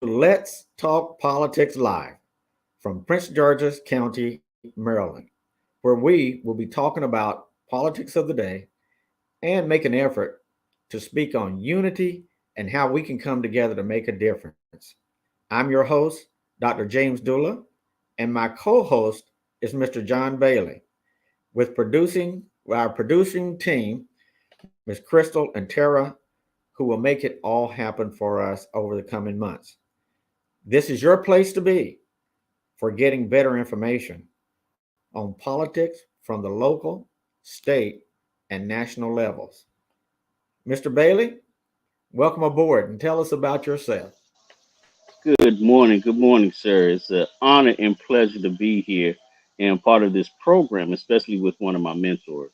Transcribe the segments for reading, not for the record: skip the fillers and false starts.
Let's Talk Politics Live from Prince George's County, Maryland, where we will be talking about politics of the day and make an effort to speak on unity and how we can come together to make a difference. I'm your host, Dr. James Dula, and my co host is Mr. John Bailey, with our producing team, Ms. Crystal and Tara, who will make it all happen for us over the coming months. This is your place to be for getting better information on politics from the local, state, and national levels. Mr. Bailey, welcome aboard and tell us about yourself. Good morning. Good morning, sir. It's an honor and pleasure to be here and part of this program, especially with one of my mentors.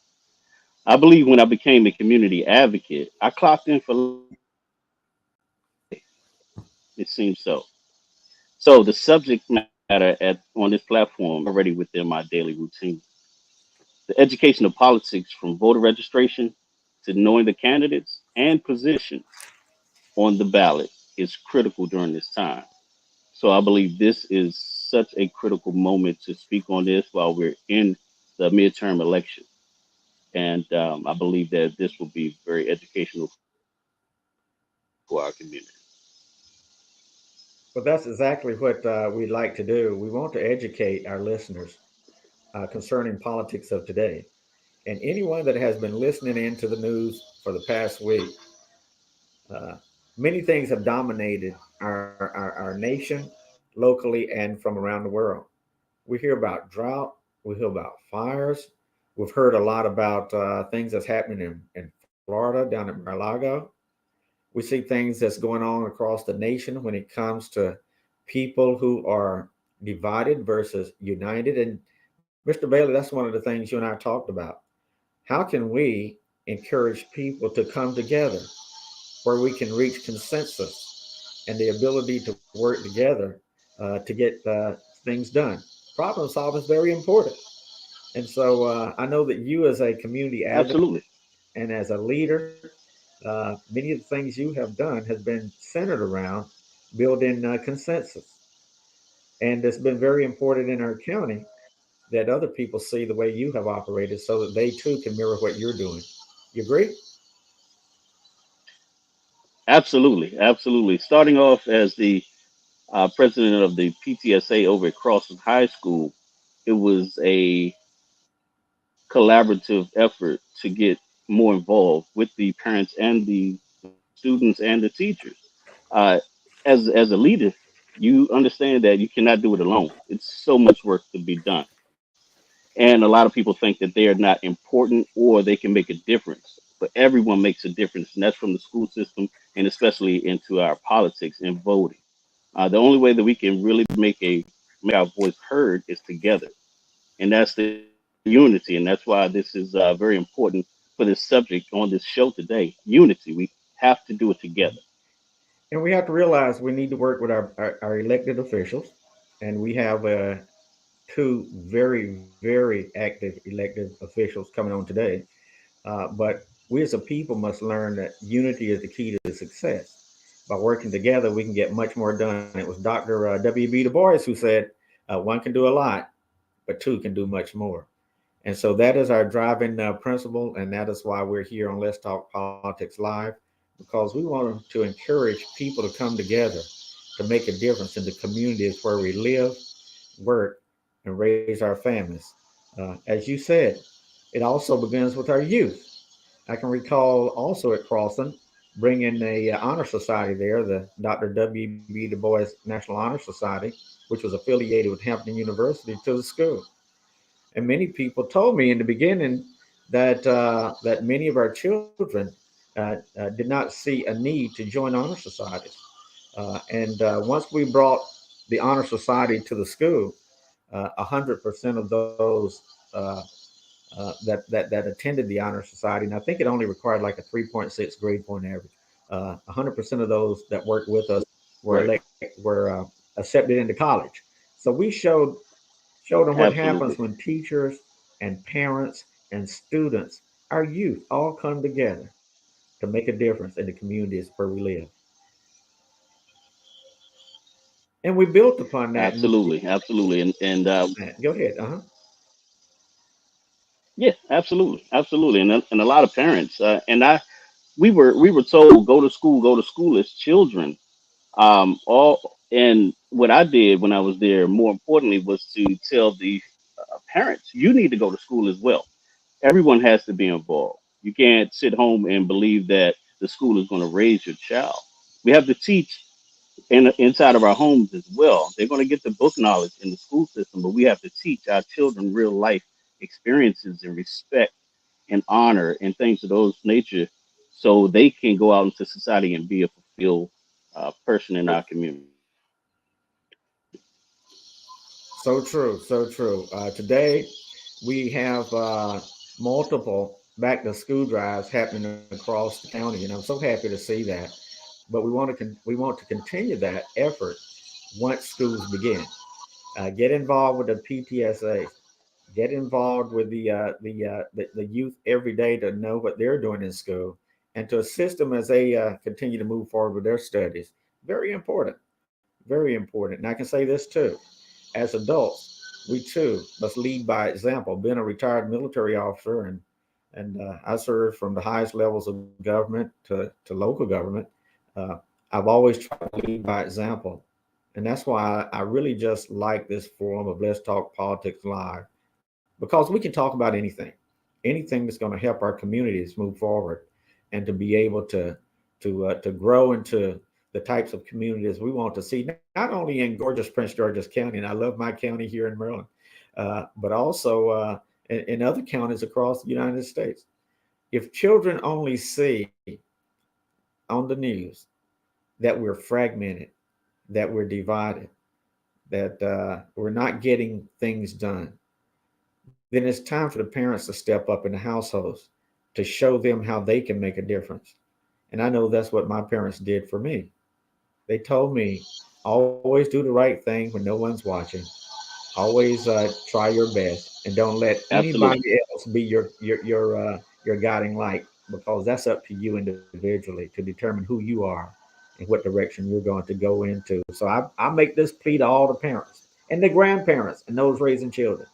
I believe when I became a community advocate, I clocked in for it seems so. So the subject matter on this platform already within my daily routine. The education of politics from voter registration to knowing the candidates and positions on the ballot is critical during this time. So I believe this is such a critical moment to speak on this while we're in the midterm election. And I believe that this will be very educational for our community. Well, that's exactly what we'd like to do. We want to educate our listeners concerning politics of today. And anyone that has been listening into the news for the past week, uh, many things have dominated our nation locally and from around the world. We hear about drought, we hear about fires. We've heard a lot about things that's happening in Florida, down at Mar-a-Lago. We see things that's going on across the nation when it comes to people who are divided versus united. And Mr. Bailey, that's one of the things you and I talked about. How can we encourage people to come together where we can reach consensus and the ability to work together to get things done? Problem solving is very important. And so I know that you, as a community advocate Absolutely. and as a leader, many of the things you have done has been centered around building consensus. And it's been very important in our county that other people see the way you have operated so that they too can mirror what you're doing. You agree? Absolutely. Absolutely. Starting off as the president of the PTSA over at Crossing High School, it was a collaborative effort to get more involved with the parents and the students and the teachers. Uh, as a leader, you understand that you cannot do it alone. It's so much work to be done, and a lot of people think that they are not important or they can make a difference. But everyone makes a difference, and that's from the school system and especially into our politics and voting. The only way that we can really make our voice heard is together, and that's the unity, and that's why this is very important for this subject on this show today. Unity, we have to do it together. And we have to realize we need to work with our elected officials. And we have two very, very active elected officials coming on today. But we as a people must learn that unity is the key to success. By working together, we can get much more done. It was Dr. W.B. Du Bois who said, one can do a lot, but two can do much more. And so that is our driving principle. And that is why we're here on Let's Talk Politics Live, because we want to encourage people to come together to make a difference in the communities where we live, work, and raise our families. As you said, it also begins with our youth. I can recall also at Crossan bringing a honor society there, the Dr. W.B. Du Bois National Honor Society, which was affiliated with Hampton University, to the school. And many people told me in the beginning that many of our children did not see a need to join honor societies. And once we brought the honor society to the school, 100% of those that attended the honor society, and I think it only required like a 3.6 grade point average. 100% of those that worked with us Right. were accepted into college. So we showed them what happens Absolutely. when teachers and parents and students, our youth, all come together to make a difference in the communities where we live. And we built upon that. And Absolutely, absolutely, and go ahead. Uh huh. yeah, absolutely, absolutely, and a lot of parents, and I we were told go to school as children. All and what I did when I was there, more importantly, was to tell the parents, you need to go to school as well. Everyone has to be involved. You can't sit home and believe that the school is going to raise your child. We have to teach inside of our homes as well. They're going to get the book knowledge in the school system, but we have to teach our children real life experiences and respect and honor and things of those nature, so they can go out into society and be a fulfilled person in our community. So true. So true. Today, we have multiple back to school drives happening across the county, and I'm so happy to see that. But we want to continue that effort once schools begin. Get involved with the PTSA. Get involved with the youth every day to know what they're doing in school and to assist them as they continue to move forward with their studies. Very important. Very important. And I can say this too. As adults, we too must lead by example. Being a retired military officer, and I served from the highest levels of government to local government. Uh, I've always tried to lead by example, and that's why I really just like this forum of Let's Talk Politics Live, because we can talk about anything that's going to help our communities move forward, and to be able to grow into the types of communities we want to see, not only in gorgeous Prince George's County, and I love my county here in Maryland, but also in other counties across the United States. If children only see on the news that we're fragmented, that we're divided, that we're not getting things done, then it's time for the parents to step up in the households to show them how they can make a difference. And I know that's what my parents did for me. They told me, always do the right thing when no one's watching. Always try your best, and don't let anybody Absolutely. else be your guiding light, because that's up to you individually to determine who you are and what direction you're going to go into. So I make this plea to all the parents and the grandparents and those raising children: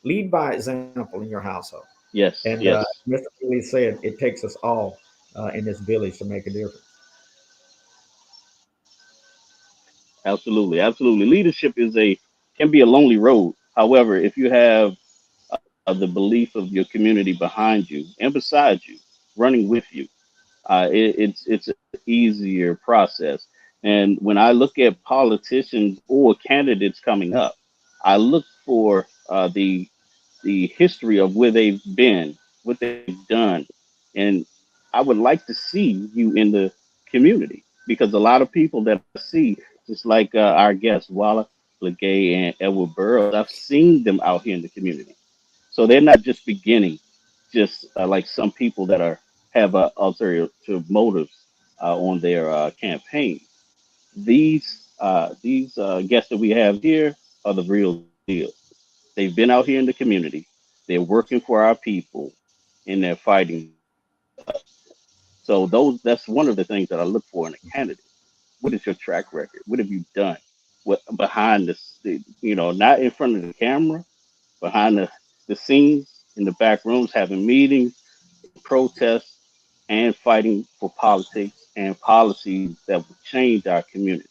lead by example in your household. Yes, And yes, Mr. Lee said it takes us all in this village to make a difference. absolutely, absolutely. Leadership is a can be a lonely road. However, if you have the belief of your community behind you and beside you, running with you, it's an easier process. And when I look at politicians or candidates coming up, I look for the history of where they've been, what they've done, and I would like to see you in the community, because a lot of people that I see, just like our guests Walla Legay and Edward Burrows, I've seen them out here in the community. So they're not just beginning, just like some people that are have ulterior motives on their campaign. These guests that we have here are the real deal. They've been out here in the community. They're working for our people, and they're fighting for us. So that's one of the things that I look for in a candidate. What is your track record? What have you done? What behind not in front of the camera, behind the scenes, in the back rooms, having meetings and protests and fighting for politics and policies that will change our community.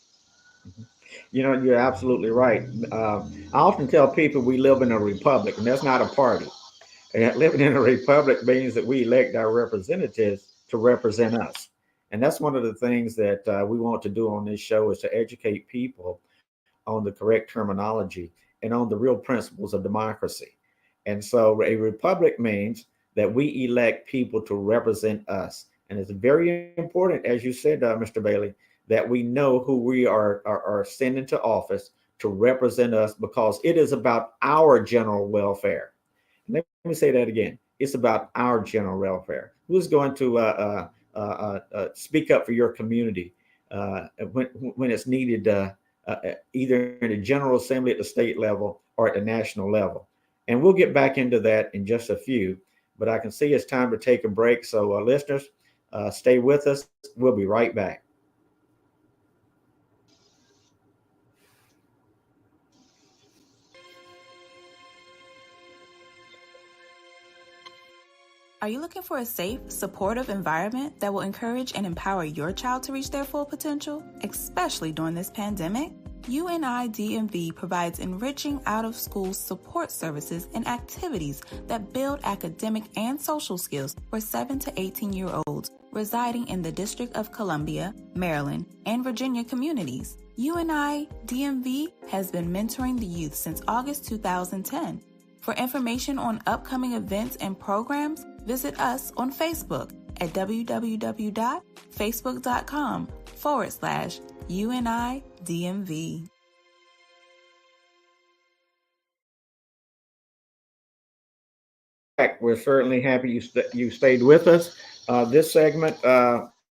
You know, you're absolutely right. I often tell people we live in a republic, and that's not a party. And living in a republic means that we elect our representatives to represent us. And that's one of the things that we want to do on this show, is to educate people on the correct terminology and on the real principles of democracy. And so a republic means that we elect people to represent us. And it's very important, as you said, Mr. Bailey, that we know who we are sending to office to represent us, because it is about our general welfare. Let me say that again. It's about our general welfare. Who's going to speak up for your community when it's needed, either in the General Assembly at the state level or at the national level? And we'll get back into that in just a few. But I can see it's time to take a break. So, listeners, stay with us. We'll be right back. Are you looking for a safe, supportive environment that will encourage and empower your child to reach their full potential, especially during this pandemic? UNI DMV provides enriching out-of-school support services and activities that build academic and social skills for 7 to 18-year-olds residing in the District of Columbia, Maryland, and Virginia communities. UNI DMV has been mentoring the youth since August 2010. For information on upcoming events and programs, visit us on Facebook at www.facebook.com/UNIDMV. Back. We're certainly happy you stayed with us. This segment,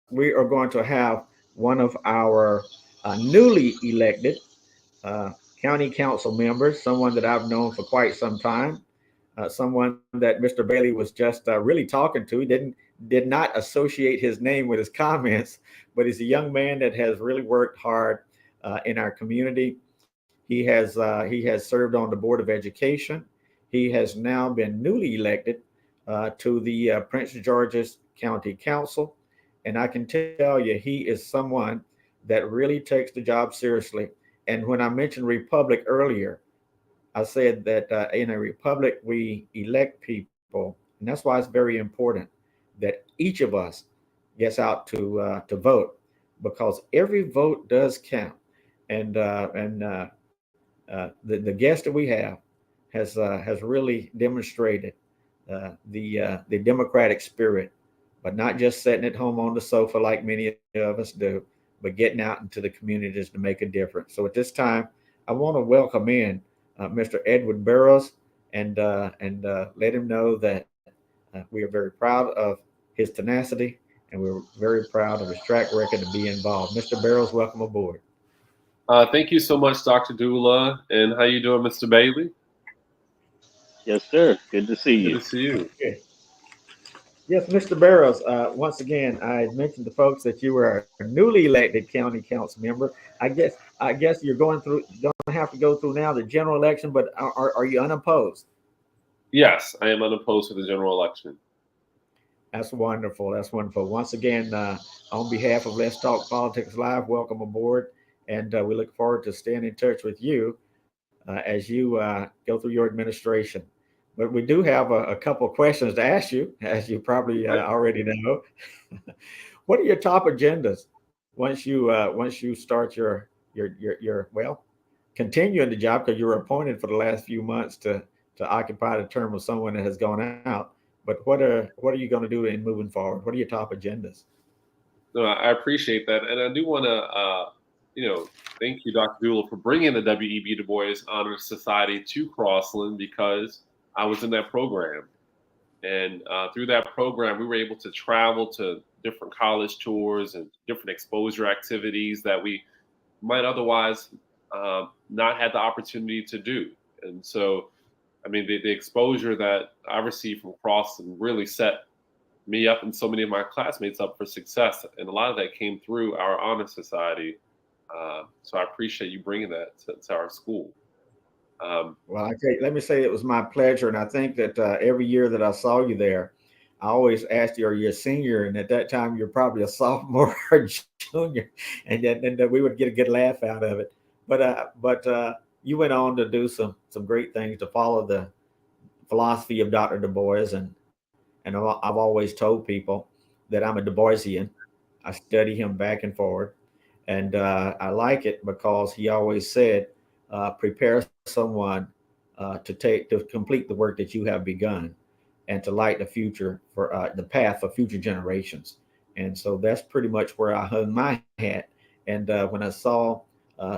we are going to have one of our newly elected uh, county council members, someone that I've known for quite some time, someone that Mr. Bailey was just really talking to. He did not associate his name with his comments, but he's a young man that has really worked hard in our community. He has served on the board of education. He has now been newly elected to the Prince George's County Council, and I can tell you he is someone that really takes the job seriously. And when I mentioned republic earlier, I said that in a republic we elect people, and that's why it's very important that each of us gets out to vote, because every vote does count. And the guest that we have has really demonstrated the democratic spirit, but not just sitting at home on the sofa like many of us do, but getting out into the communities to make a difference. So at this time, I want to welcome in Mr. Edward Burrows and let him know that we are very proud of his tenacity, and we're very proud of his track record to be involved. Mr. Burrows, welcome aboard. Thank you so much, Dr. Dula. And how you doing, Mr. Bailey? Yes, sir. Good to see Good you. to see you. Okay. Yes, Mr. Barrows. Once again, I mentioned to folks that you were a newly elected county council member. I guess going to have to go through now the general election, but are you unopposed? Yes, I am unopposed for the general election. That's wonderful. That's wonderful. Once again, on behalf of Let's Talk Politics Live, welcome aboard, and we look forward to staying in touch with you as you go through your administration. But we do have a couple of questions to ask you, as you probably Okay. already know. What are your top agendas once you start your well continue in the job, because you were appointed for the last few months to occupy the term of someone that has gone out. But what are you going to do in moving forward? What are your top agendas? No, I appreciate that, and I do want to, thank you, Dr. Dula, for bringing the W.E.B. Du Bois Honor Society to Crossland because I was in that program, and through that program, we were able to travel to different college tours and different exposure activities that we might otherwise not had the opportunity to do. And so, I mean, the exposure that I received from Crossland really set me up and so many of my classmates up for success. And a lot of that came through our honor society. So I appreciate you bringing that to our school. Well, let me say it was my pleasure, and I think that every year that I saw you there, I always asked you, "Are you a senior?" And at that time, you're probably a sophomore or junior, and we would get a good laugh out of it. But you went on to do some great things to follow the philosophy of Dr. Du Bois, and I've always told people that I'm a Du Boisian. I study him back and forward, and I like it because he always said, "Prepare someone to complete the work that you have begun, and to light the future for the path for future generations." And so that's pretty much where I hung my hat. And when I saw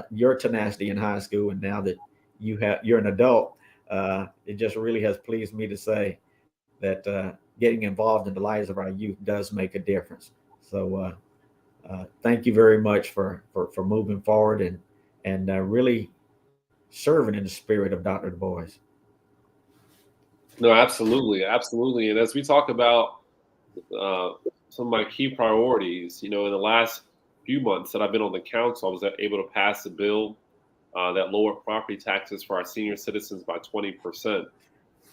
your tenacity in high school, and now that you're an adult, it just really has pleased me to say that getting involved in the lives of our youth does make a difference. So thank you very much for moving forward and really serving in the spirit of Dr. Du Bois. No, absolutely, absolutely. And as we talk about uh, some of my key priorities, in the last few months that I've been on the council, I was able to pass a bill that lowered property taxes for our senior citizens by 20%.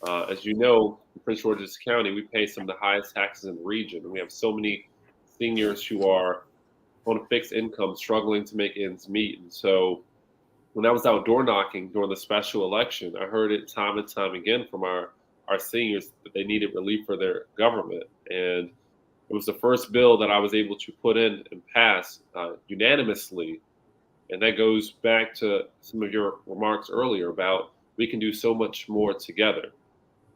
As you know, in Prince George's County, we pay some of the highest taxes in the region. And we have so many seniors who are on a fixed income struggling to make ends meet. And so when I was out door knocking during the special election, I heard it time and time again from our seniors that they needed relief for their government. And it was the first bill that I was able to put in and pass unanimously. And that goes back to some of your remarks earlier about we can do so much more together.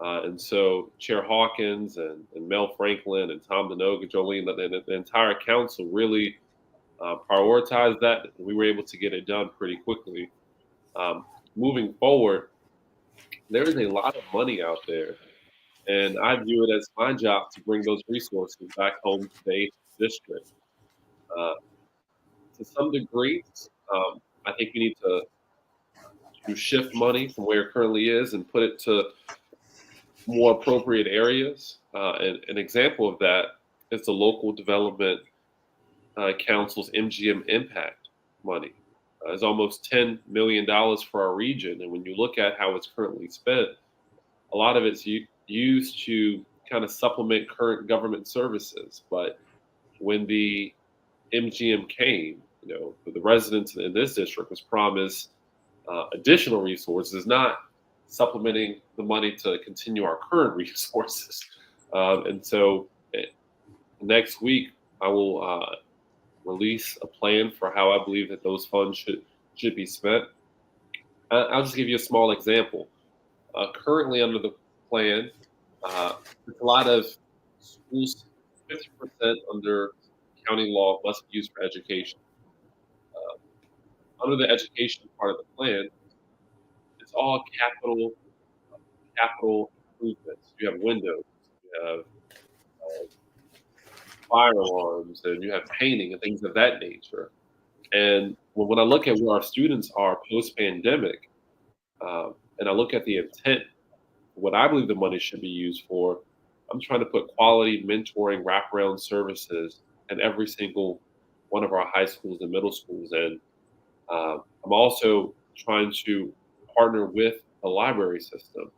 And so Chair Hawkins and Mel Franklin and Tom Denoga, Jolene, the entire council really prioritized that. And we were able to get it done pretty quickly. Um, Moving forward, there is a lot of money out there. And I view it as my job to bring those resources back home to the 8th district. Uh, to some degree, I think we need to shift money from where it currently is and put it to more appropriate areas. And an example of that is the local development council's MGM impact money. It's almost $10 million for our region. And when you look at how it's currently spent, a lot of it's used to kind of supplement current government services. But when the MGM came, the residents in this district was promised additional resources, not supplementing the money to continue our current resources. And so next week, I will release a plan for how I believe that those funds should be spent. I'll just give you a small example. Currently, under the plan, there's a lot of schools, 50% under county law must be used for education. Under the education part of the plan, it's all capital improvements. You have windows, you have fire alarms, and you have painting and things of that nature. And when I look at where our students are post pandemic, and I look at the intent, what I believe the money should be used for, I'm trying to put quality mentoring wraparound services in every single one of our high schools and middle schools. And I'm also trying to partner with the library system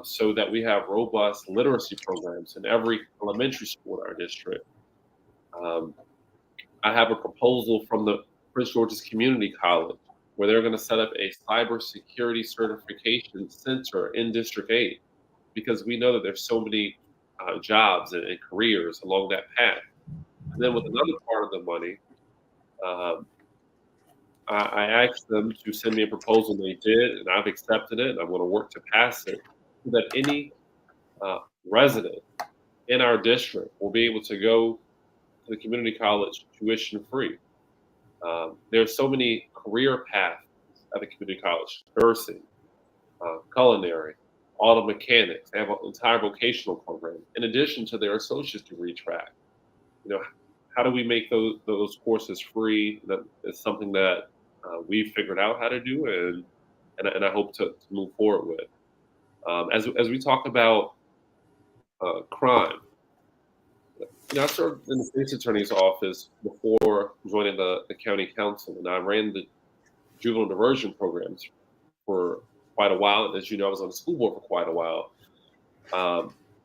so that we have robust literacy programs in every elementary school in our district. Um, I have a proposal from the Prince George's Community College where they're going to set up a cybersecurity certification center in District 8 because we know that there's so many jobs and careers along that path. And then with another part of the money, um, I asked them to send me a proposal. They did, and I've accepted it. And I'm going to work to pass it so that any resident in our district will be able to go to the community college tuition free. There's so many career paths at the community college: nursing, culinary, auto mechanics. They have an entire vocational program in addition to their associate's degree track. You know, how do we make those courses free? That is something that we've figured out how to do, and I hope to move forward with. As we talk about crime, I served in the state's attorney's office before joining the county council, and I ran the juvenile diversion programs for quite a while. And as you know, I was on the school board for quite a while.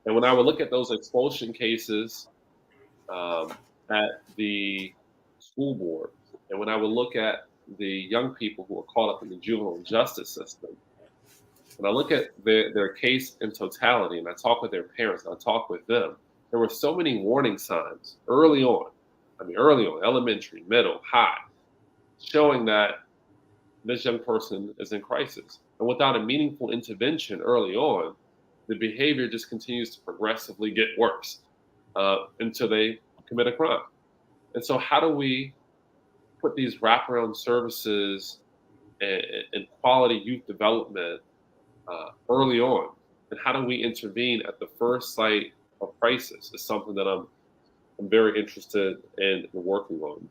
And when I would look at those expulsion cases at the school board, and when I would look at the young people who are caught up in the juvenile justice system, when I look at their case in totality, and I talk with their parents, and I talk with them, there were so many warning signs early on. I mean, early on, elementary, middle, high, showing that this young person is in crisis. And without a meaningful intervention early on, the behavior just continues to progressively get worse until they commit a crime. And so, how do we put these wraparound services and quality youth development early on? And how do we intervene at the first site of crisis? Is something that I'm very interested in working on.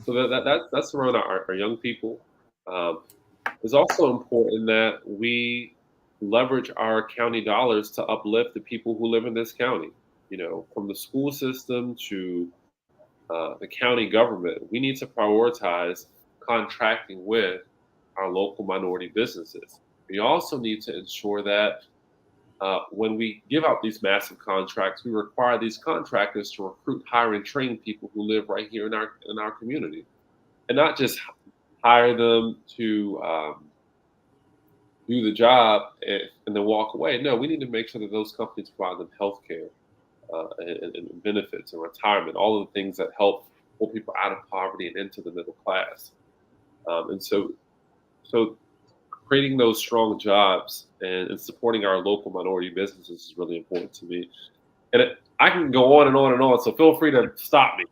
So that's around our young people. It's also important that we leverage our county dollars to uplift the people who live in this county. From the school system to the county government, we need to prioritize contracting with our local minority businesses We also need to ensure that when we give out these massive contracts, we require these contractors to recruit, hire, and train people who live right here in our community, and not just hire them to do the job and then walk away. No, we need to make sure that those companies provide them health care and benefits and retirement, all of the things that help pull people out of poverty and into the middle class. And so creating those strong jobs and supporting our local minority businesses is really important to me. And I can go on and on and on, so feel free to stop me.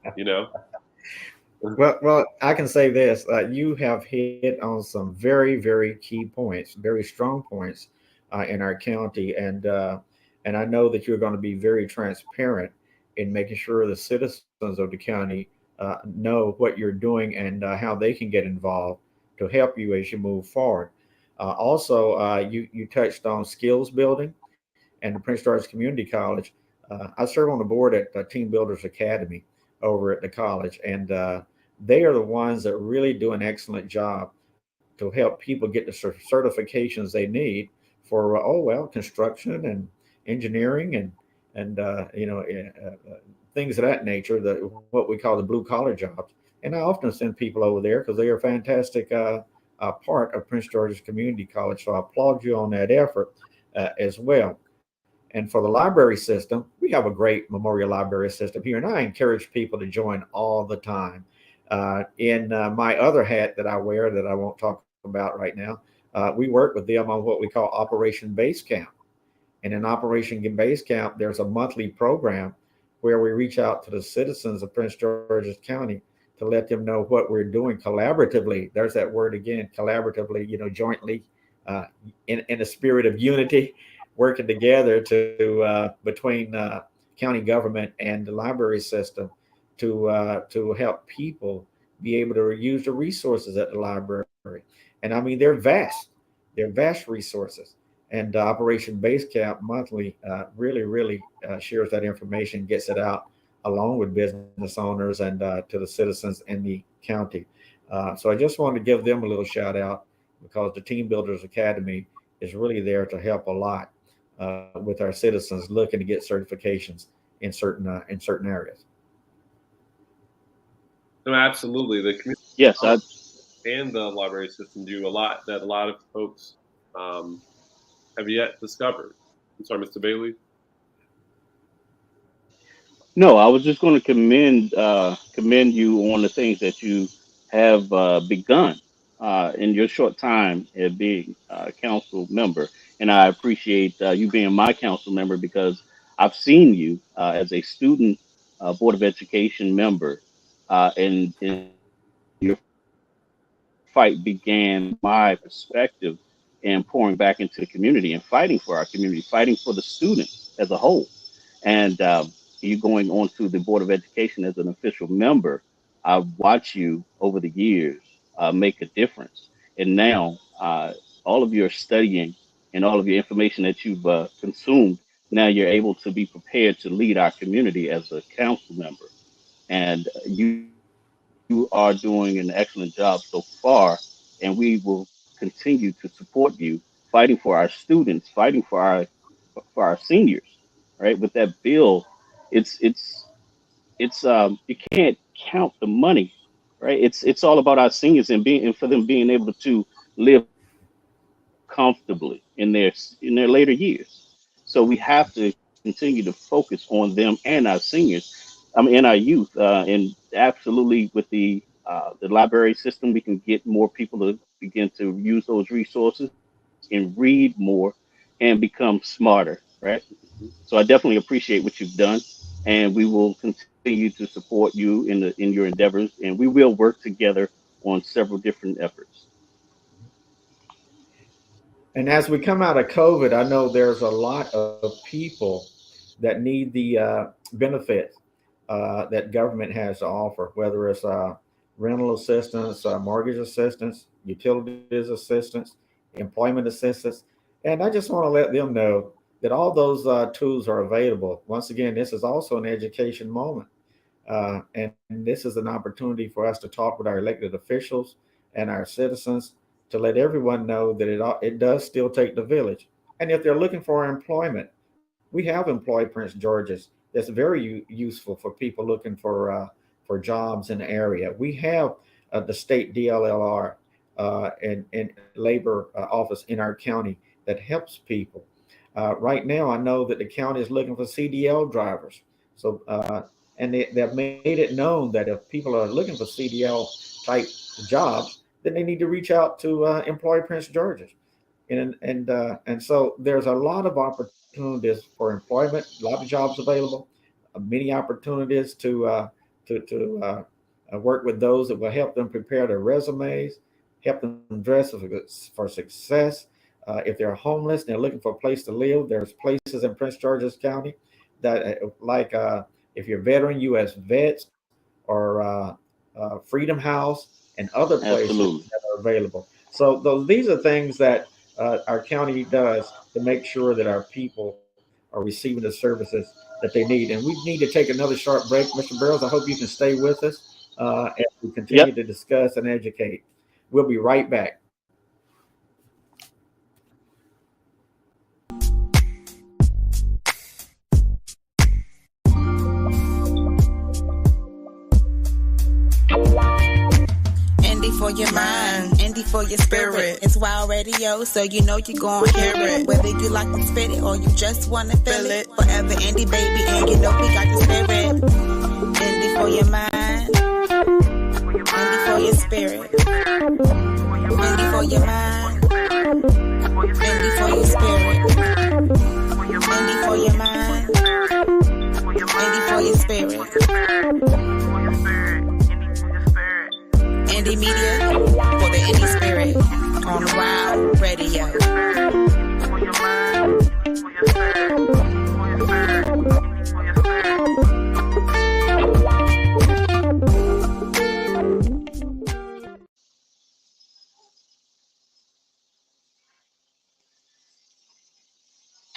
Well, I can say this: you have hit on some very, very key points, very strong points in our county, and I know that you're going to be very transparent in making sure the citizens of the county know what you're doing and how they can get involved to help you as you move forward. Also, you touched on skills building and the Prince George's Community College. I serve on the board at Team Builders Academy over at the college, and they are the ones that really do an excellent job to help people get the certifications they need for construction and engineering and things of that nature, what we call the blue collar jobs. And I often send people over there because they are a fantastic part of Prince George's Community College. So I applaud you on that effort as well. And for the library system, we have a great memorial library system here, and I encourage people to join all the time. In my other hat that I wear that I won't talk about right now, we work with them on what we call Operation Base Camp. And in Operation Base Camp, there's a monthly program where we reach out to the citizens of Prince George's County to let them know what we're doing collaboratively. There's that word again, collaboratively, jointly, in a spirit of unity, working together between county government and the library system to help people be able to use the resources at the library. And I mean, they're vast resources. And Operation Base Camp monthly really shares that information, gets it out along with business owners and to the citizens in the county. So I just wanted to give them a little shout out because the Team Builders Academy is really there to help a lot with our citizens looking to get certifications in certain areas. No, absolutely. The community Yes, I and the library system do a lot that a lot of folks um, have yet discovered. I'm sorry, Mr. Bailey. no, I was just going to commend you on the things that you have begun in your short time as being a council member, and I appreciate you being my council member because I've seen you as a student board of education member, and your fight began my perspective in pouring back into the community and fighting for our community, fighting for the students as a whole. And you going on to the Board of Education as an official member, I've watched you over the years make a difference. And now all of your studying and all of your information that you've consumed, now you're able to be prepared to lead our community as a council member. And you are doing an excellent job so far, and we will continue to support you, fighting for our students, fighting for our seniors, right? With that bill, it's you can't count the money, right? It's all about our seniors and being and for them being able to live comfortably in their later years. So we have to continue to focus on them and our seniors, and our youth, and absolutely with the library system, we can get more people to begin to use those resources and read more and become smarter, right? Mhm. So I definitely appreciate what you've done, and we will continue to support you in your endeavors, and we will work together on several different efforts. And as we come out of COVID, I know there's a lot of people that need the benefits that government has to offer, whether it's rental assistance, mortgage assistance, utilities assistance, employment assistance. And I just want to let them know that all those tools are available. Once again, this is also an education moment. And this is an opportunity for us to talk with our elected officials and our citizens to let everyone know that it does still take the village. And if they're looking for employment, we have Employ Prince George's that's very useful for people looking for jobs in the area. We have the state DLLR and labor office in our county that helps people. Right now, I know that the county is looking for CDL drivers. So, and they've made it known that if people are looking for CDL type jobs, then they need to reach out to Employ Prince George's. And so there's a lot of opportunities for employment, a lot of jobs available, many opportunities to work with those that will help them prepare their resumes, help them dress for success. If they're homeless and they're looking for a place to live, there's places in Prince George's County that if you're a veteran, U.S. Vets or Freedom House and other places Absolutely. that are available. So these are things that our county does to make sure that our people are receiving the services that they need. And we need to take another short break. Mr. Burrows, I hope you can stay with us as we continue Yep. to discuss and educate. We'll be right back. Indie for your mind, indie for your spirit. It's Wild Radio, so you know you're gonna hear it. Whether you like to spit it or you just wanna feel it. Forever indie, baby, and you know we got the spirit. Indie for your mind, indie for your spirit. Indie for your mind, indie for your spirit. Indie for your mind, indie for your spirit. Indie media for the indie spirit on Wild Radio.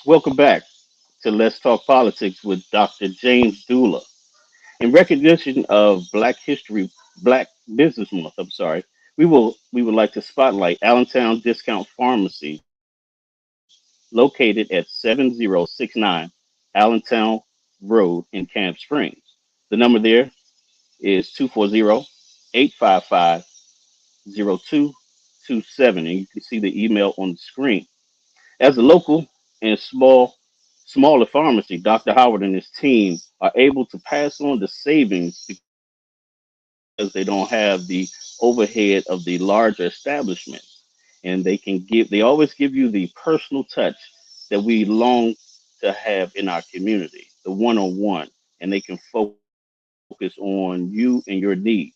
Welcome back to Let's Talk Politics with Dr. James Dula. In recognition of Black Business Month, we would like to spotlight Allentown Discount Pharmacy, located at 7069 Allentown Road in Camp Springs. The number there is 240-855-0227, and you can see the email on the screen. As a local and smaller pharmacy, Dr. Howard and his team are able to pass on the savings because they don't have the overhead of the larger establishments. And they always give you the personal touch that we long to have in our community, the one-on-one, and they can focus on you and your needs,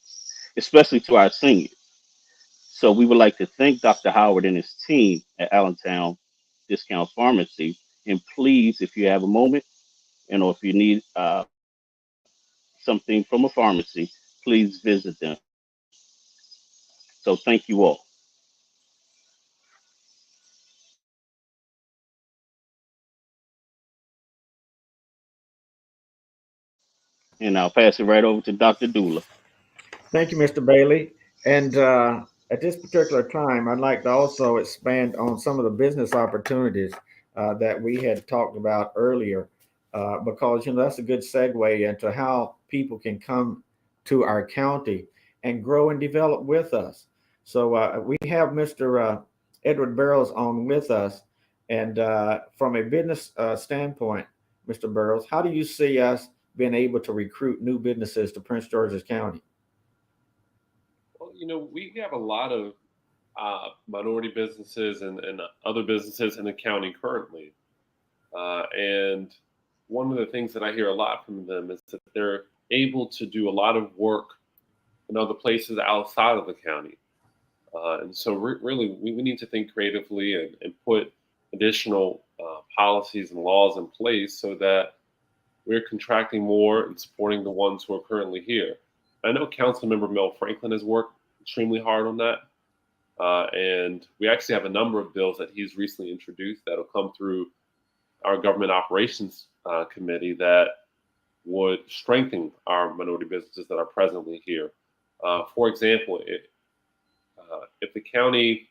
especially to our seniors. So we would like to thank Dr. Howard and his team at Allentown Discount Pharmacy. And please, if you have a moment, and or if you need something from a pharmacy, please visit them. So thank you all. And I'll pass it right over to Dr. Dula. Thank you, Mr. Bailey. And at this particular time, I'd like to also expand on some of the business opportunities that we had talked about earlier, because that's a good segue into how people can come to our county and grow and develop with us. So we have Mr. Edward Burrows on with us, and from a business standpoint, Mr. Burrows, how do you see us being able to recruit new businesses to Prince George's County? Well, we have a lot of minority businesses and other businesses in the county currently. And one of the things that I hear a lot from them is that they're able to do a lot of work in other places outside of the county. And so, really, we need to think creatively and put additional policies and laws in place so that we're contracting more and supporting the ones who are currently here. I know Councilmember Mel Franklin has worked extremely hard on that. And we actually have a number of bills that he's recently introduced that'll come through our government operations committee that would strengthen our minority businesses that are presently here. For example, if the county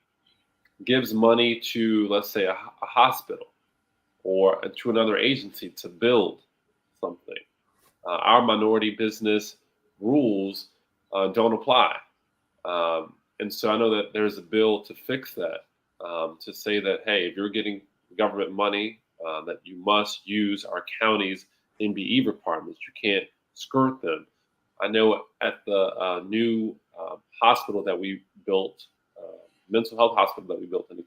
gives money to, let's say, a hospital or to another agency to build something, our minority business rules don't apply. And so I know that there's a bill to fix that, to say that, hey, if you're getting government money, that you must use our county's MBE requirements. You can't skirt them. I know at the new hospital that we built, mental health hospital that we built in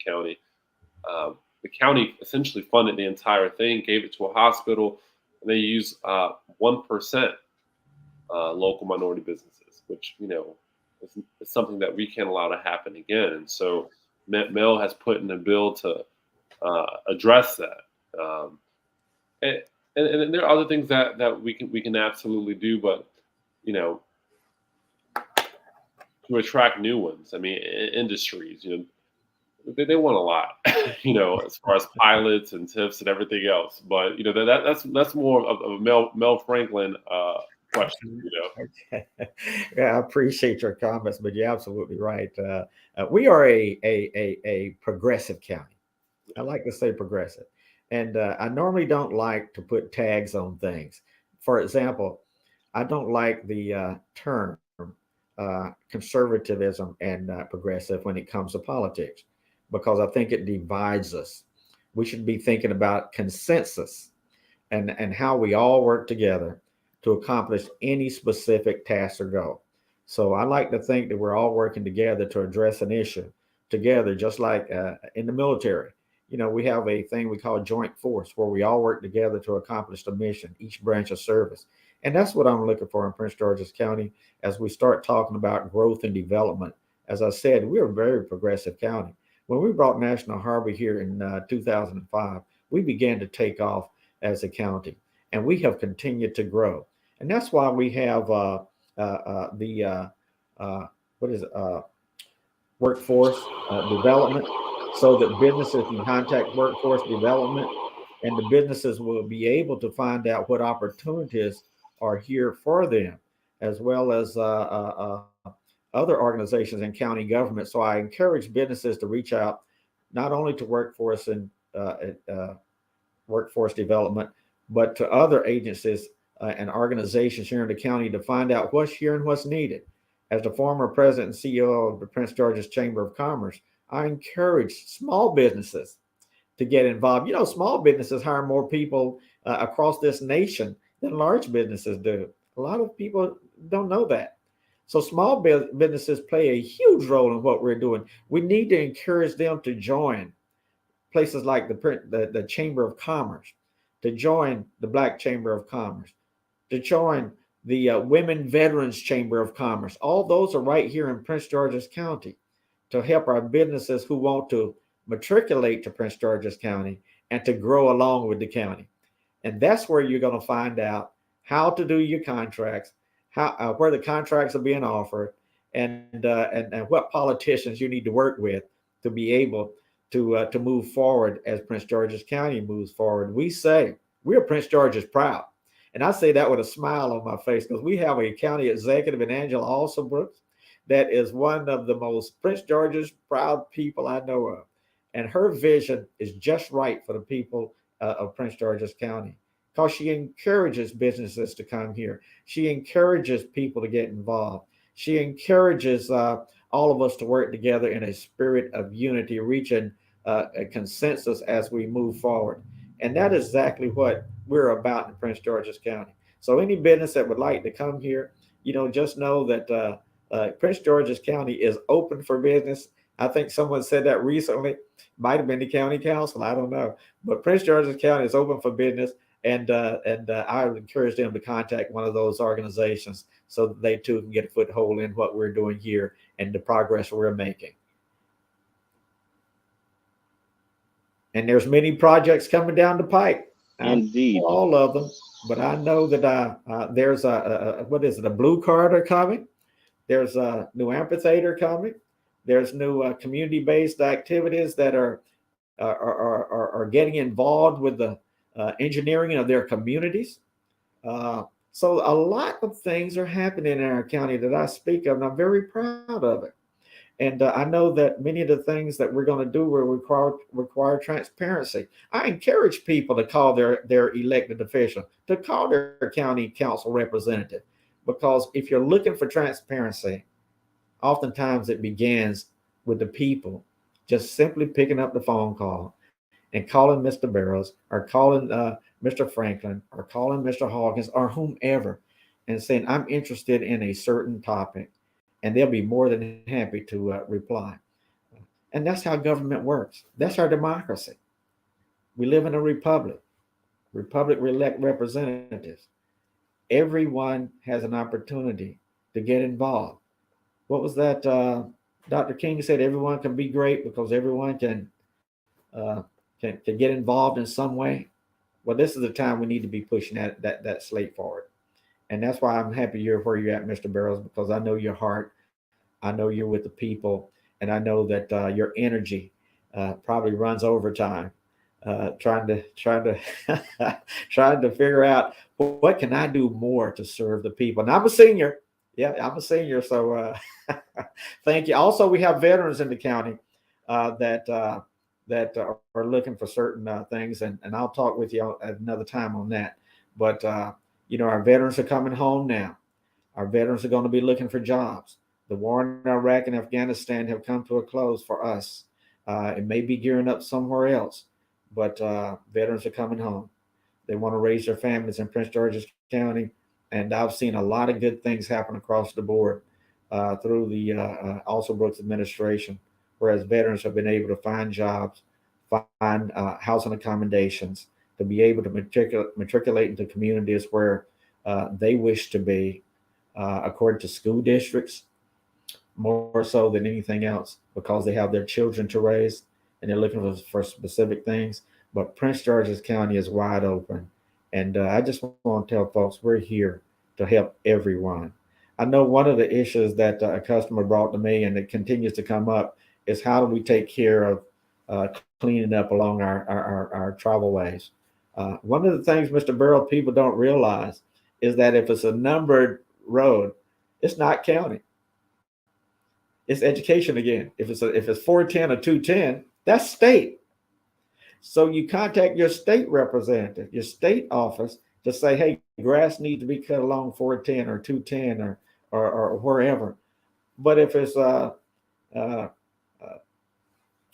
uh, the county essentially funded the entire thing, gave it to a hospital, and they use 1% local minority businesses, which is something that we can't allow to happen again. And so Mel has put in a bill to address that. And, and there are other things that we can absolutely do, but you know, to attract new ones. I mean, industries, they want a lot, as far as pilots and tips and everything else. But that's more of a Mel Franklin question. Okay. Yeah, I appreciate your comments, but you're absolutely right. We are a progressive county. I like to say progressive. And I normally don't like to put tags on things. For example, I don't like the term conservatism and progressive when it comes to politics, because I think it divides us. We should be thinking about consensus and how we all work together to accomplish any specific task or goal. So I like to think that we're all working together to address an issue together, just like in the military. We have a thing we call joint force where we all work together to accomplish the mission, each branch of service. And that's what I'm looking for in Prince George's County as we start talking about growth and development. As I said, we're a very progressive county. When we brought National Harbor here in 2005, we began to take off as a county, and we have continued to grow. And that's why we have the what is it, workforce development, so that businesses can contact workforce development, and the businesses will be able to find out what opportunities are here for them, as well as other organizations in county government. So I encourage businesses to reach out not only to workforce and workforce development, but to other agencies and organizations here in the county to find out what's here and what's needed. As the former president and CEO of the Prince George's Chamber of Commerce, I encourage small businesses to get involved. Small businesses hire more people across this nation than large businesses do. A lot of people don't know that. So small businesses play a huge role in what we're doing. We need to encourage them to join places like the Chamber of Commerce, to join the Black Chamber of Commerce, to join the Women Veterans Chamber of Commerce. All those are right here in Prince George's County to help our businesses who want to matriculate to Prince George's County and to grow along with the county. And that's where you're going to find out how to do your contracts, how where the contracts are being offered, and what politicians you need to work with to be able to move forward as Prince George's County moves forward. We say we're Prince George's proud. And I say that with a smile on my face because we have a county executive in Angela Alsobrooks that is one of the most Prince George's proud people I know of. And her vision is just right for the people of Prince George's County because she encourages businesses to come here. She encourages people to get involved. She encourages all of us to work together in a spirit of unity, reaching a consensus as we move forward. And that is exactly what we're about in Prince George's County. So any business that would like to come here, just know that Prince George's County is open for business. I think someone said that recently. Might have been the county council. I don't know. But Prince George's County is open for business. And I would encourage them to contact one of those organizations so that they too can get a foothold in what we're doing here and the progress we're making. And there's many projects coming down the pike. Indeed. All of them, but I know that there's what is it? A blue corridor coming. There's a new amphitheater coming. There's new community-based activities that are getting involved with the engineering of their communities. So a lot of things are happening in our county that I speak of, and I'm very proud of it. And I know that many of the things that we're going to do will require transparency. I encourage people to call their elected official, to call their county council representative, because if you're looking for transparency, oftentimes it begins with the people just simply picking up the phone call and calling Mr. Barrows or calling Mr. Franklin or calling Mr. Hawkins or whomever and saying, I'm interested in a certain topic. And they'll be more than happy to reply. And that's how government works. That's our democracy. We live in a republic. Republic elect representatives. Everyone has an opportunity to get involved. What was that? Dr. King said everyone can be great because everyone uh, can get involved in some way. Well, this is the time we need to be pushing that slate forward. And that's why I'm happy you're where you're at, Mr. Barrows, because I know your heart. I know you're with the people, and I know that your energy probably runs overtime, trying to trying to figure out what can I do more to serve the people. And I'm a senior. Yeah, I'm a senior. So thank you. Also, we have veterans in the county that are looking for certain things, and I'll talk with you at another time on that. But our veterans are coming home now. Our veterans are going to be looking for jobs. The war in Iraq and Afghanistan have come to a close for us. It may be gearing up somewhere else, but veterans are coming home. They want to raise their families in Prince George's County, and I've seen a lot of good things happen across the board through the Also Brooks administration, whereas veterans have been able to find jobs, find housing accommodations, to be able to matriculate into communities where they wish to be, according to school districts, more so than anything else, because they have their children to raise and they're looking for specific things. But Prince George's County is wide open. And I just want to tell folks we're here to help everyone. I know one of the issues that a customer brought to me and it continues to come up is how do we take care of cleaning up along our travel ways. One of the things, Mr. Burrow, people don't realize is that if it's a numbered road, it's not county. It's education again. If it's 410 or 210, that's state. So you contact your state representative, your state office, to say, hey, grass needs to be cut along 410 or 210 or wherever. But if it's uh,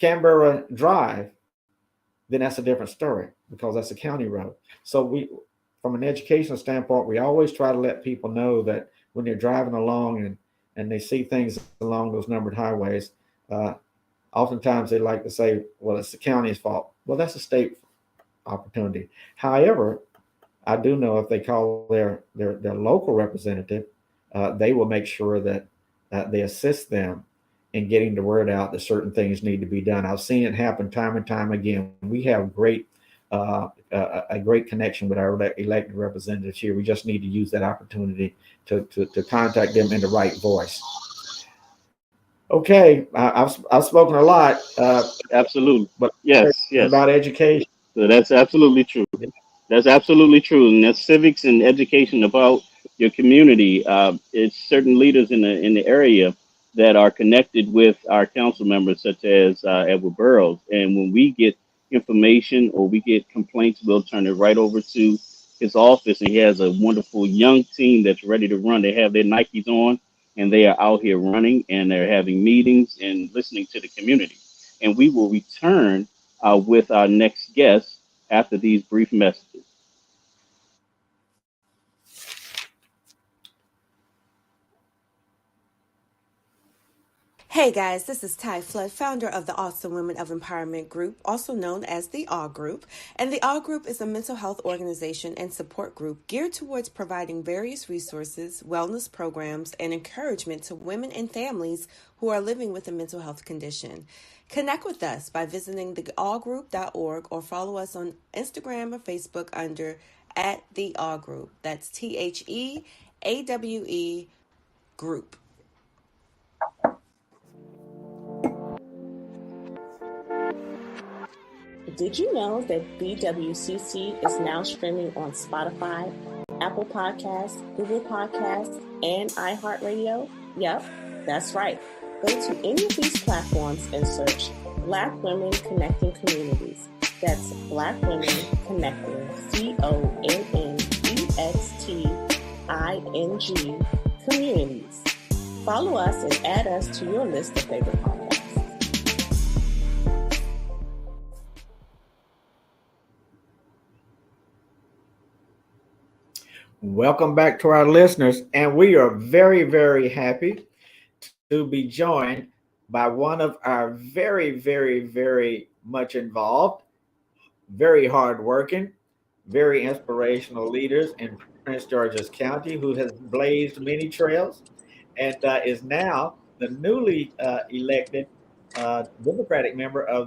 Canberra Drive, then that's a different story because that's a county road. So from an educational standpoint, we always try to let people know that when they're driving along and they see things along those numbered highways, uh, oftentimes they like to say, well, it's the county's fault. Well, that's a state opportunity. However, I do know if they call their local representative, they will make sure that they assist them in getting the word out that certain things need to be done. I've seen it happen time and time again. We have a great connection with our elected representatives here. We just need to use that opportunity to contact them in the right voice. Okay, I've spoken a lot, Absolutely. but Yes, about yes. education. So that's absolutely true. That's absolutely true, and that's civics and education about your community. It's certain leaders in the area that are connected with our council members, such as Edward Burrows. And when we get information or we get complaints, we'll turn it right over to his office, and he has a wonderful young team that's ready to run. They have their Nikes on, and they are out here running, and they're having meetings and listening to the community. And we will return with our next guest after these brief messages. Hey guys, this is Ty Flood, founder of the Awesome Women of Empowerment Group, also known as the AW Group. And the AW Group is a mental health organization and support group geared towards providing various resources, wellness programs, and encouragement to women and families who are living with a mental health condition. Connect with us by visiting theawgroup.org or follow us on Instagram or Facebook under at the AW Group. That's THEAWE Group. Did you know that BWCC is now streaming on Spotify, Apple Podcasts, Google Podcasts, and iHeartRadio? Yep, that's right. Go to any of these platforms and search Black Women Connecting Communities. That's Black Women Connecting, CONNEXTING communities. Follow us and add us to your list of favorite podcasts. Welcome back to our listeners, and we are very, very happy to be joined by one of our very, very, very much involved, very hardworking, very inspirational leaders in Prince George's County who has blazed many trails and is now the newly elected Democratic member uh,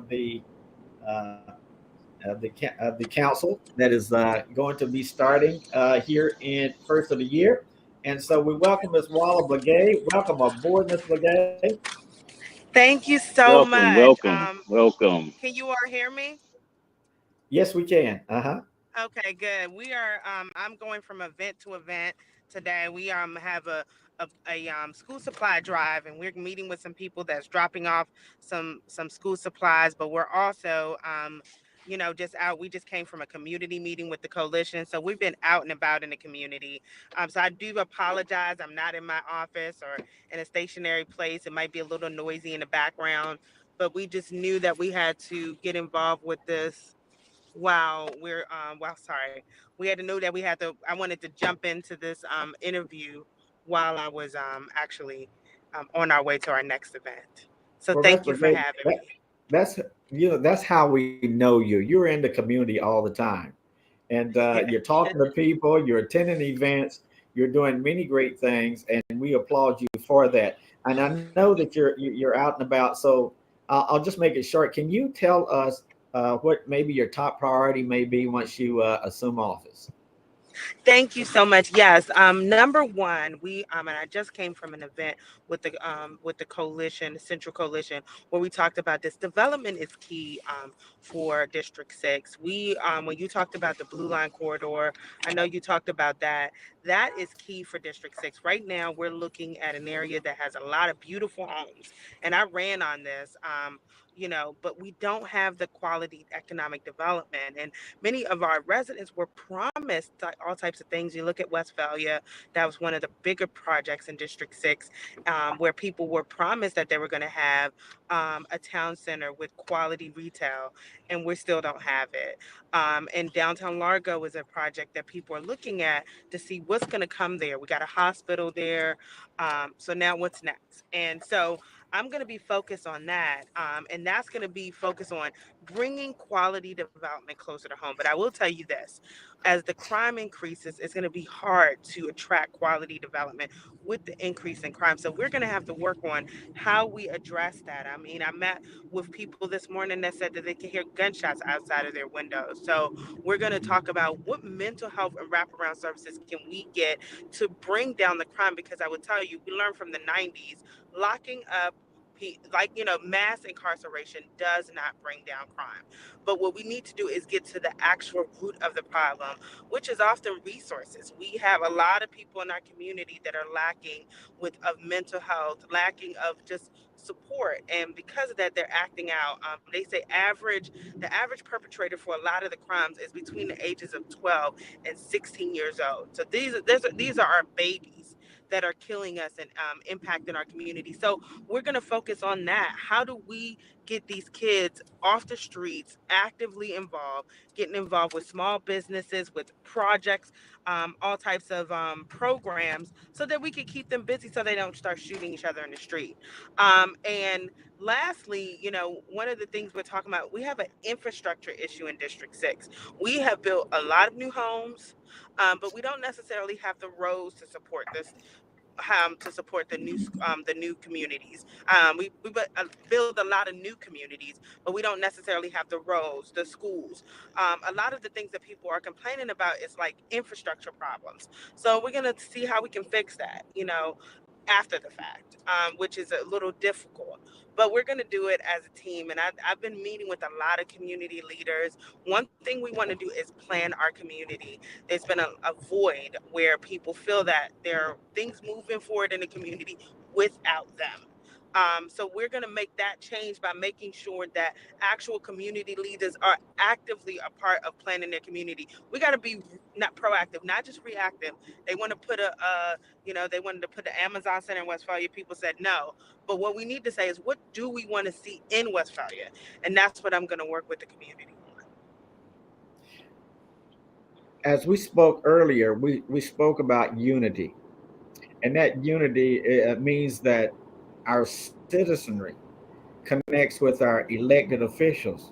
of the council that is going to be starting here in first of the year. And so we welcome Ms. Walla Blagay. Welcome aboard, Ms. Blagay. Thank you so Welcome, much. welcome, welcome. Can you all hear me? Yes, we can. Uh-huh. Okay, good. We are. I'm going from event to event today. We have a school supply drive, and we're meeting with some people that's dropping off some school supplies. But we're also just out. We just came from a community meeting with the coalition, so we've been out and about in the community. So I do apologize. I'm not in my office or in a stationary place. It might be a little noisy in the background, but we just knew that we had to get involved with this. Sorry, we had to know that we had to. I wanted to jump into this interview while I was actually on our way to our next event. So Well, Ms. thank you for Blagay, having me. that's that's how we know you. You're in the community all the time, and you're talking to people. You're attending events. You're doing many great things, and we applaud you for that. And I know that you're out and about. So I'll just make it short. Can you tell us what maybe your top priority may be once you assume office? Thank you so much. Yes. Number one, we and I just came from an event with the coalition, the Central Coalition, where we talked about this. Development is key for District 6. We when you talked about the Blue Line corridor, I know you talked about that. That is key for District 6. Right now, we're looking at an area that has a lot of beautiful homes, and I ran on this. But we don't have the quality economic development, and many of our residents were promised all types of things. You look at Westphalia, that was one of the bigger projects in District 6, where people were promised that they were going to have a town center with quality retail, and we still don't have it. And downtown Largo is a project that people are looking at to see what's going to come there. We got a hospital there. So now what's next? And so I'm going to be focused on that. And that's going to be focused on bringing quality development closer to home. But I will tell you this, as the crime increases, it's going to be hard to attract quality development with the increase in crime. So we're going to have to work on how we address that. I mean, I met with people this morning that said that they can hear gunshots outside of their windows. So we're going to talk about what mental health and wraparound services can we get to bring down the crime, because I would tell you, we learned from the 90s, locking up mass incarceration does not bring down crime. But what we need to do is get to the actual root of the problem, which is often resources. We have a lot of people in our community that are lacking of mental health, lacking of just support, and because of that, they're acting out. They say the average perpetrator for a lot of the crimes is between the ages of 12 and 16 years old. So these are our babies that are killing us and impacting our community. So we're going to focus on that. How do we get these kids off the streets, actively involved, getting involved with small businesses, with projects, all types of programs, so that we can keep them busy so they don't start shooting each other in the street. And lastly, one of the things we're talking about, we have an infrastructure issue in District 6. We have built a lot of new homes, but we don't necessarily have the roads to support this, the new communities. We build a lot of new communities, but we don't necessarily have the roads, the schools. A lot of the things that people are complaining about is like infrastructure problems. So we're gonna see how we can fix that, after the fact, which is a little difficult. But we're going to do it as a team. And I've been meeting with a lot of community leaders. One thing we want to do is plan our community. There's been a void where people feel that there are things moving forward in the community without them. So we're going to make that change by making sure that actual community leaders are actively a part of planning their community. We got to be not proactive, not just reactive. They want to put they wanted to put the Amazon Center in Westphalia. People said no. But what we need to say is, what do we want to see in Westphalia? And that's what I'm going to work with the community on. As we spoke earlier, we spoke about unity, and that unity means that our citizenry connects with our elected officials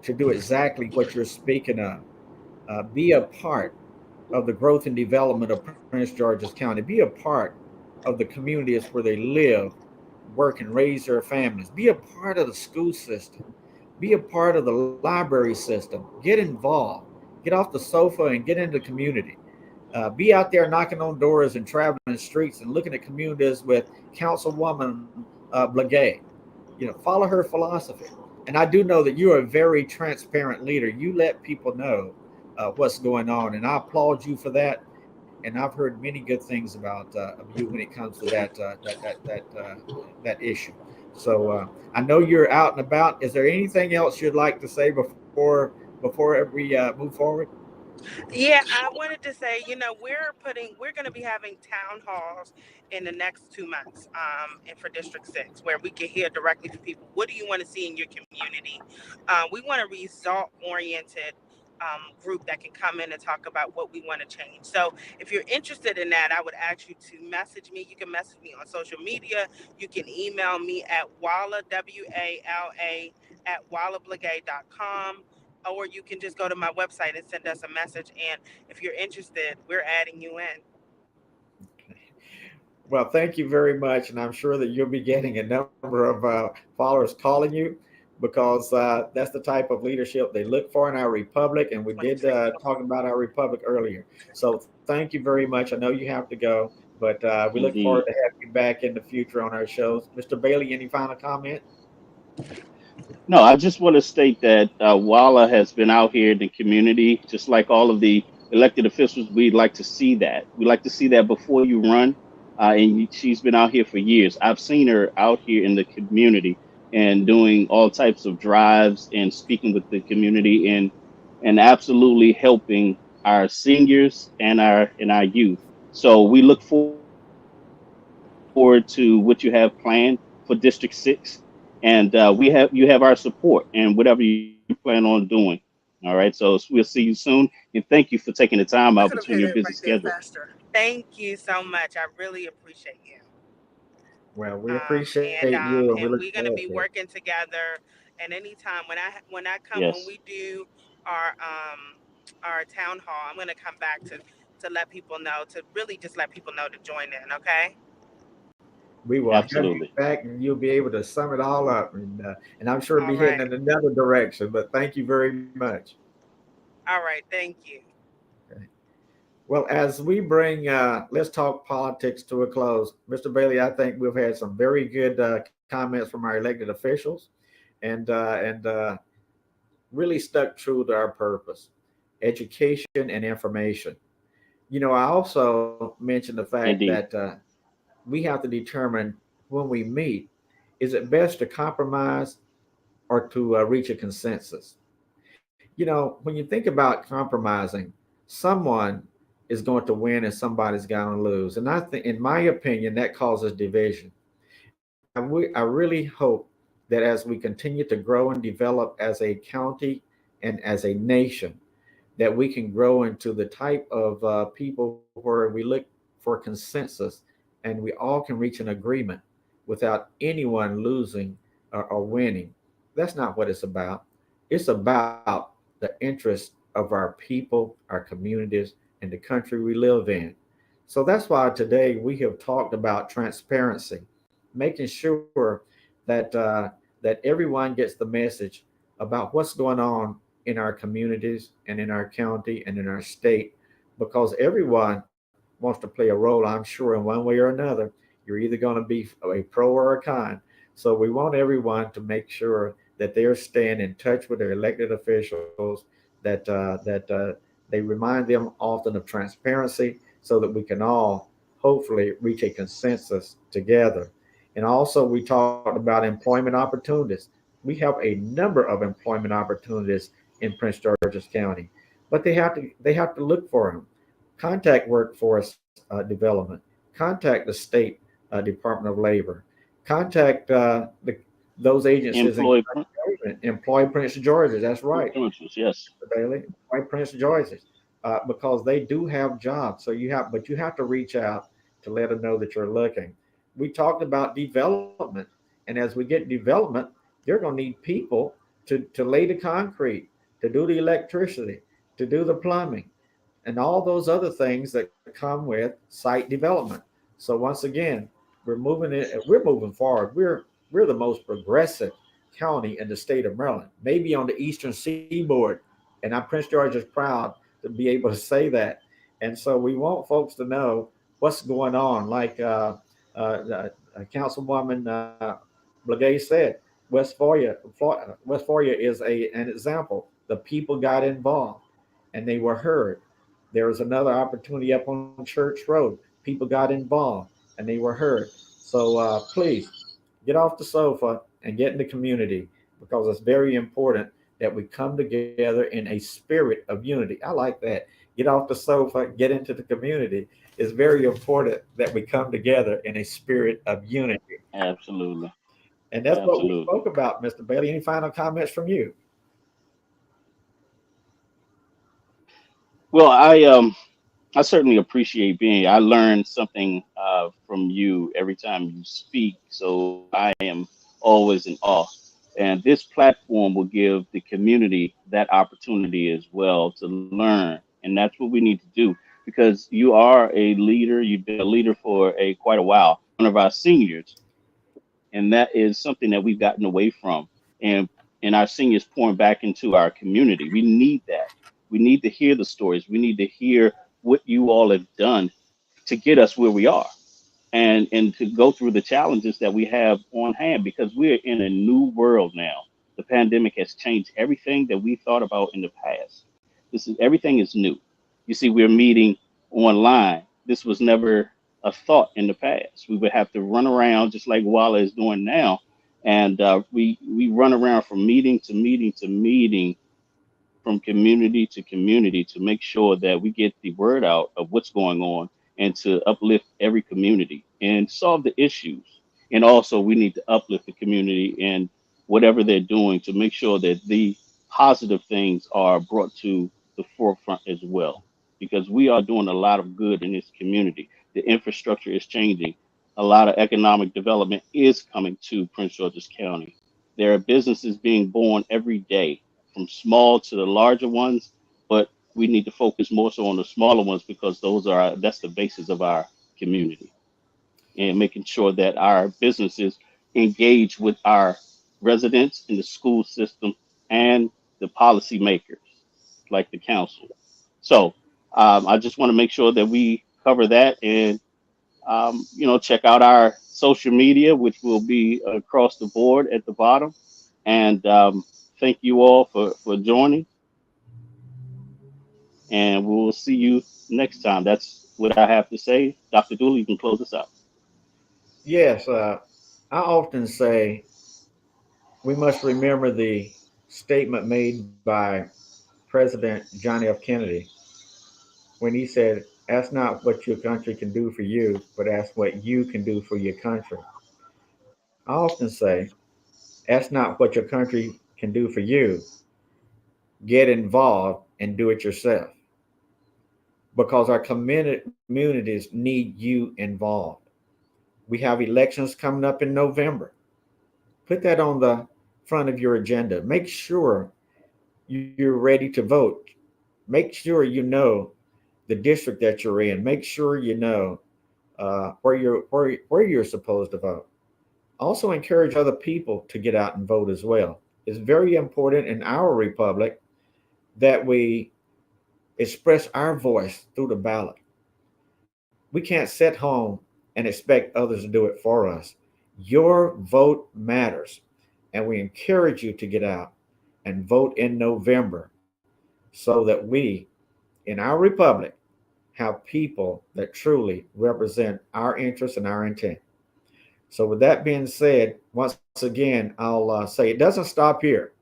to do exactly what you're speaking of. Be a part of the growth and development of Prince George's County. Be a part of the communities where they live, work, and raise their families. Be a part of the school system. Be a part of the library system. Get involved. Get off the sofa and get into the community. Be out there knocking on doors and traveling the streets and looking at communities with Councilwoman Blagay. Follow her philosophy. And I do know that you're a very transparent leader. You let people know what's going on, and I applaud you for that. And I've heard many good things about of you when it comes to that issue. So I know you're out and about. Is there anything else you'd like to say before we move forward? Yeah, I wanted to say, we're going to be having town halls in the next 2 months, and for District 6, where we can hear directly from people. What do you want to see in your community? We want a result oriented group that can come in and talk about what we want to change. So if you're interested in that, I would ask you to message me. You can message me on social media. You can email me at Wala, WALA, at wallablagay.com, or you can just go to my website and send us a message. And if you're interested, we're adding you in. Well, thank you very much, and I'm sure that you'll be getting a number of followers calling you because that's the type of leadership they look for in our republic. And we did talk about our republic earlier. So thank you very much. I know you have to go, but we look forward to Indeed. having you back in the future on our shows. Mr. Bailey, any final comment? No, I just want to state that Walla has been out here in the community, just like all of the elected officials. We'd like to see that. We'd like to see that before you run. She's been out here for years. I've seen her out here in the community and doing all types of drives and speaking with the community and absolutely helping our seniors and our youth. So we look forward to what you have planned for District 6, and you have our support and whatever you plan on doing. All right, so we'll see you soon, and thank you for taking the time out between your busy schedule. I could have hit it right there faster. Thank you so much. I really appreciate you. Well, we appreciate you, and we And look we're gonna forward be to it. working together. And anytime when Yes, we do our town hall, I'm gonna come back to let people know, to really just let people know to join in. Okay. We will have you absolutely. back, and you'll be able to sum it all up, and I'm sure it'll All be heading right. in another direction. But thank you very much. All right. Thank you. Okay. Well, as we bring let's talk politics to a close, Mr. Bailey, I think we've had some very good comments from our elected officials, and really stuck true to our purpose: education and information. I also mentioned the fact that Indeed. we have to determine when we meet, is it best to compromise or to reach a consensus? When you think about compromising, someone is going to win and somebody's going to lose. And I think, in my opinion, that causes division. And I really hope that as we continue to grow and develop as a county and as a nation, that we can grow into the type of people where we look for consensus and we all can reach an agreement without anyone losing or winning. That's not what it's about. It's about the interest of our people, our communities, and the country we live in. So that's why today we have talked about transparency, making sure that everyone gets the message about what's going on in our communities and in our county and in our state, because everyone wants to play a role, I'm sure, in one way or another. You're either going to be a pro or a con. So we want everyone to make sure that they're staying in touch with their elected officials, that they remind them often of transparency so that we can all hopefully reach a consensus together. And also, we talked about employment opportunities. We have a number of employment opportunities in Prince George's County, but they have to look for them. Contact workforce development. Contact the state Department of Labor. Contact those agencies in Employ government. Employ Prince George's. That's right, influencers, yes, Bailey. Employ Prince George's because they do have jobs. But you have to reach out to let them know that you're looking. We talked about development, and as we get development, they're going to need people to lay the concrete, to do the electricity, to do the plumbing, and all those other things that come with site development. So once again, we're moving forward. We're the most progressive county in the state of Maryland, maybe on the eastern seaboard. And I'm Prince George is proud to be able to say that. And so we want folks to know what's going on. Like Councilwoman Blagay said, Westphalia is an example. The people got involved and they were heard. There was another opportunity up on Church Road. People got involved and they were heard. So please get off the sofa and get in the community because it's very important that we come together in a spirit of unity. I like that. Get off the sofa, get into the community. It's very important that we come together in a spirit of unity. absolutely, And that's what we absolutely. spoke about, Mr. Bailey. Any final comments from you? Well, I certainly appreciate being here. I learn something from you every time you speak, so I am always in awe. And this platform will give the community that opportunity as well to learn, and that's what we need to do because you are a leader. You've been a leader for a quite a while. One of our seniors, and that is something that we've gotten away from, and our seniors pouring back into our community. We need that. We need to hear the stories. We need to hear what you all have done to get us where we are, and to go through the challenges that we have on hand because we're in a new world now. The pandemic has changed everything that we thought about in the past. This is everything is new. You see, we're meeting online. This was never a thought in the past. We would have to run around just like Walla is doing now, and we run around from meeting to meeting to meeting, from community to community to make sure that we get the word out of what's going on and to uplift every community and solve the issues. And also, we need to uplift the community in whatever they're doing to make sure that the positive things are brought to the forefront as well. Because we are doing a lot of good in this community. The infrastructure is changing. A lot of economic development is coming to Prince George's County. There are businesses being born every day, from small to the larger ones, but we need to focus more so on the smaller ones because that's the basis of our community, and making sure that our businesses engage with our residents in the school system and the policymakers like the council. So I just want to make sure that we cover that, and check out our social media, which will be across the board at the bottom. And thank you all for joining, and we'll see you next time. That's what I have to say. Dr. Dooley, you can close us out. Yes, I often say we must remember the statement made by President John F. Kennedy when he said, "Ask not what your country can do for you, but ask what you can do for your country." I often say, ask not what your country can do for you, get involved and do it yourself because our communities need you involved. We have elections coming up in November. Put that on the front of your agenda. Make sure you're ready to vote. Make sure you know the district that you're in. Make sure you know where you're supposed to vote. Also, encourage other people to get out and vote as well. It's very important in our republic that we express our voice through the ballot. We can't sit home and expect others to do it for us. Your vote matters, and we encourage you to get out and vote in November so that we, in our republic, have people that truly represent our interests and our intent. So, with that being said, once again, I'll say it doesn't stop here.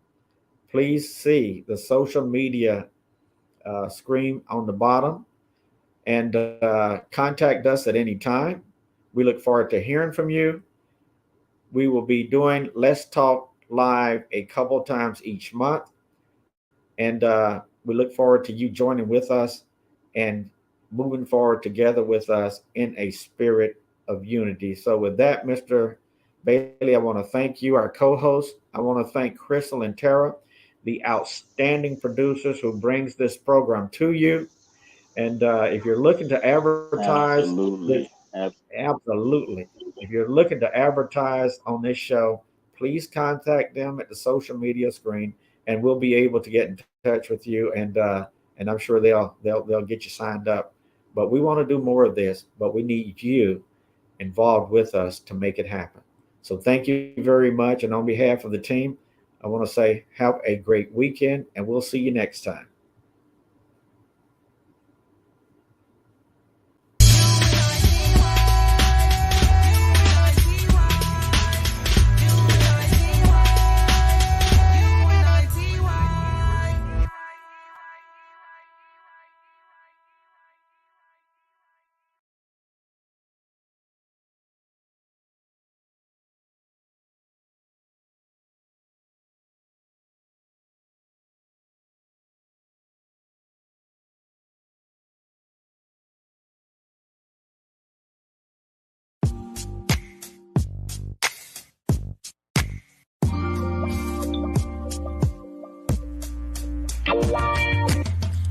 Please see the social media screen on the bottom and contact us at any time. We look forward to hearing from you. We will be doing Let's Talk Live a couple times each month. And we look forward to you joining with us and moving forward together with us in a spirit of unity. So, with that, Mr. Bailey, I want to thank you, our co host. I want to thank Crystal and Tara, the outstanding producers who brings this program to you. And if you're looking to advertise this, Absolutely. absolutely. If you're looking to advertise on this show, please contact them at the social media screen, and we'll be able to get in touch with you. And I'm sure they'll get you signed up. But we want to do more of this, but we need you involved with us to make it happen. So thank you very much, and on behalf of the team, I want to say have a great weekend, and we'll see you next time.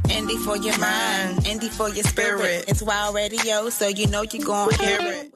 Indie for your mind, indie for your spirit. It's Wild Radio, so you know you're gonna hear it.